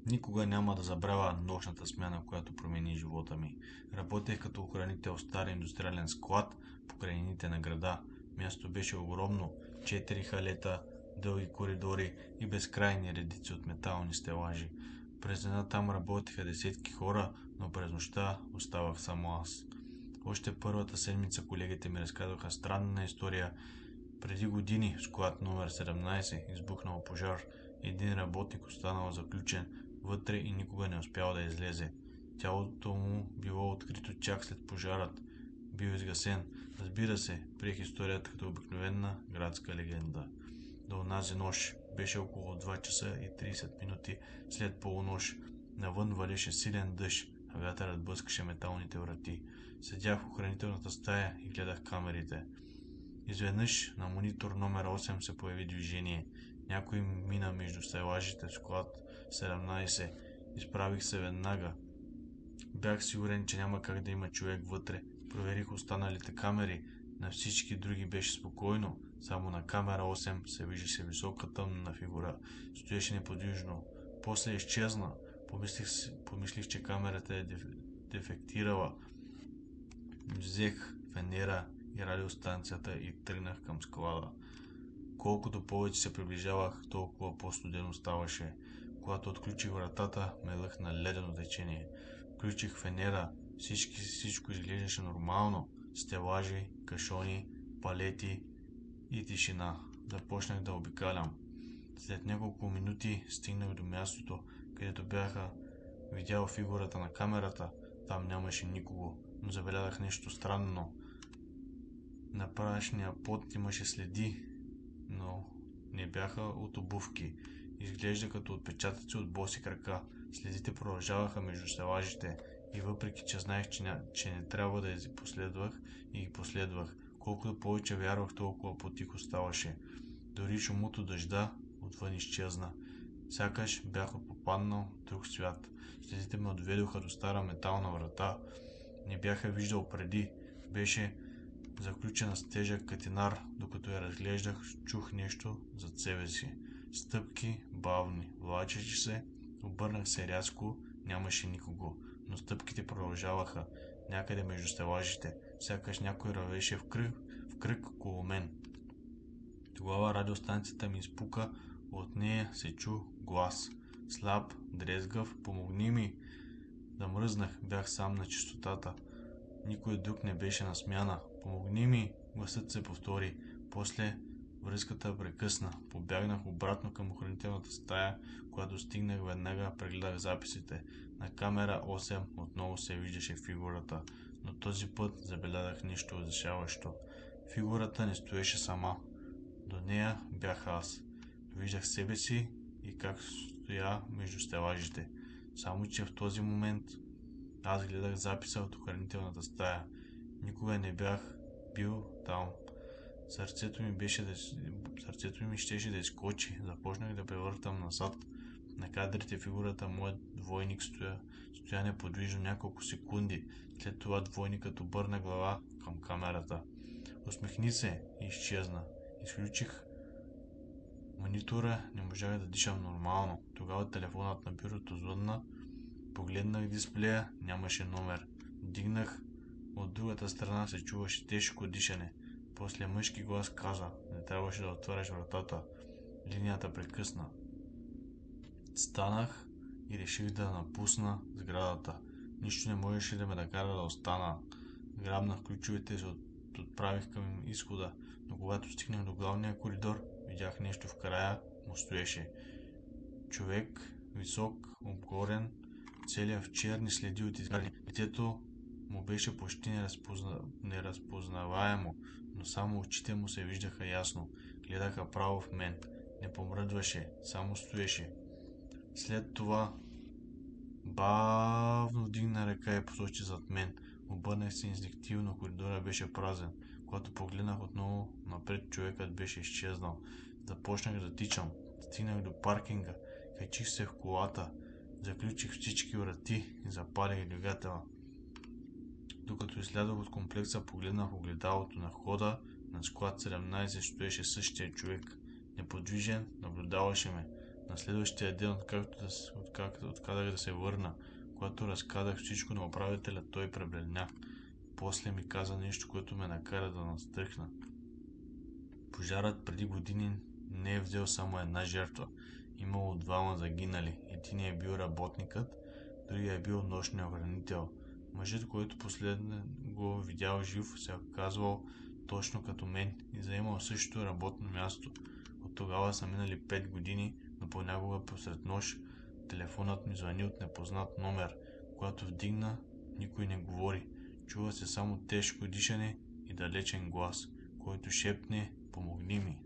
Никога няма да забравя нощната смяна, която промени живота ми. Работех като охранител в стар индустриален склад по крайнините на града. Мястото беше огромно, 4 халета, дълги коридори и безкрайни редици от метални стелажи. През деня там работеха десетки хора, но през нощта оставах само аз. Още първата седмица колегите ми разказаха странна история. Преди години в склад номер 17 избухнал пожар. Един работник останал заключен вътре и никога не успял да излезе. Тялото му било открито чак след пожарът. Бил изгасен. Разбира се, приех историята като обикновена градска легенда. До онази нощ беше около 2 часа и 30 минути след полунощ. Навън валеше силен дъжд, а вятърът блъскаше металните врати. Седях в охранителната стая и гледах камерите. Изведнъж на монитор номер 8 се появи движение. Някой мина между стелажите в склад 17. Изправих се веднага. Бях сигурен, че няма как да има човек вътре. Проверих останалите камери. На всички други беше спокойно. Само на камера 8 се виждаше висока тъмна фигура. Стоеше неподвижно. После изчезна. Помислих, че камерата е дефектирала. Взех фенера и радиостанцията и тръгнах към склада. Колкото повече се приближавах, толкова по-студено ставаше. Когато отключих вратата, ме лъхна ледено течение. Включих фенера, всичко изглеждаше нормално. Стелажи, кашони, палети и тишина. Започнах да обикалям. След няколко минути стигнах до мястото, където бяха видял фигурата на камерата. Там нямаше никого, но забелязах нещо странно. На прашния пот имаше следи, но не бяха от обувки. Изглежда като отпечатъци от боси крака. Следите продължаваха между стелажите и въпреки, че знаех, че не трябва да ги последвах, и ги последвах. Колкото повече вярвах, толкова по-тихо ставаше. Дори шумът от дъжда отвън изчезна. Сякаш бях попаднал в друг свят. Следите ме отведоха до стара метална врата. Не бяха виждал преди. Беше заключена с тежък катинар. Докато я разглеждах, чух нещо зад себе си. Стъпки, бавни, влачещи се. Обърнах се рязко, нямаше никого, но стъпките продължаваха някъде между стелажите, сякаш някой ръвеше в кръг около мен. Тогава радиостанцията ми изпука, от нея се чу глас. Слаб, дрезгав, помогни ми! Замръзнах, бях сам на чистотата. Никой друг не беше на смяна. Помогни ми! Гласът се повтори. После връзката прекъсна. Побягнах обратно към охранителната стая. Когато стигнах, веднага прегледах записите. На камера 8 отново се виждаше фигурата, но този път забелязах нещо ужасяващо. Фигурата не стоеше сама. До нея бях аз. Виждах себе си и как стоя между стелажите. Само че в този момент аз гледах записа от охранителната стая. Никога не бях бил там. Сърцето ми щеше да изкочи. Започнах да превъртам назад. На кадрите фигурата моят двойник стоя неподвижно няколко секунди. След това двойникът обърна глава към камерата. Усмихни се и изчезна. Изключих монитора, не можах да дишам нормално. Тогава телефонът на бюрото звънна. Погледнах дисплея, нямаше номер. Дигнах, от другата страна се чуваше тежко дишане. После мъжки глас каза: не трябваше да отваряш вратата. Линията прекъсна. Станах и реших да напусна сградата. Нищо не можеше да ме накара да остана. Грабнах ключовете и се отправих към изхода, но когато стигнах до главния коридор, видях нещо в края му стоеше. Човек, висок, обгорен, целият в черни следи от изгради. Лицето му беше почти неразпознаваемо, но само очите му се виждаха ясно. Гледаха право в мен. Не помръдваше, само стоеше. След това бавно вдигна ръка и посочи зад мен. Обърнах се инстинктивно, коридора беше празен. Когато погледнах отново напред, човекът беше изчезнал. Започнах да тичам. Стигнах до паркинга, качих се в колата, заключих всички врати и запалих двигателя. Докато излязох от комплекса, погледнах огледалото на входа на склад 17, стоеше същия човек. Неподвижен, наблюдаваше ме. На следващия ден, откакто да се върна, когато разказах всичко на управителя, той пребледня. После ми каза нещо, което ме накара да настръхна. Пожарът преди години не е взел само една жертва. Имало двама загинали. Единият е бил работникът, другият е бил нощния охранител. Мъжът, който последно го видял жив, се оказвал точно като мен и заемал същото работно място. От тогава са минали 5 години, но понякога посред нощ телефонът ми звъни от непознат номер. Когато вдигна, никой не говори. Чува се само тежко дишане и далечен глас, който шепне: "Помогни ми!"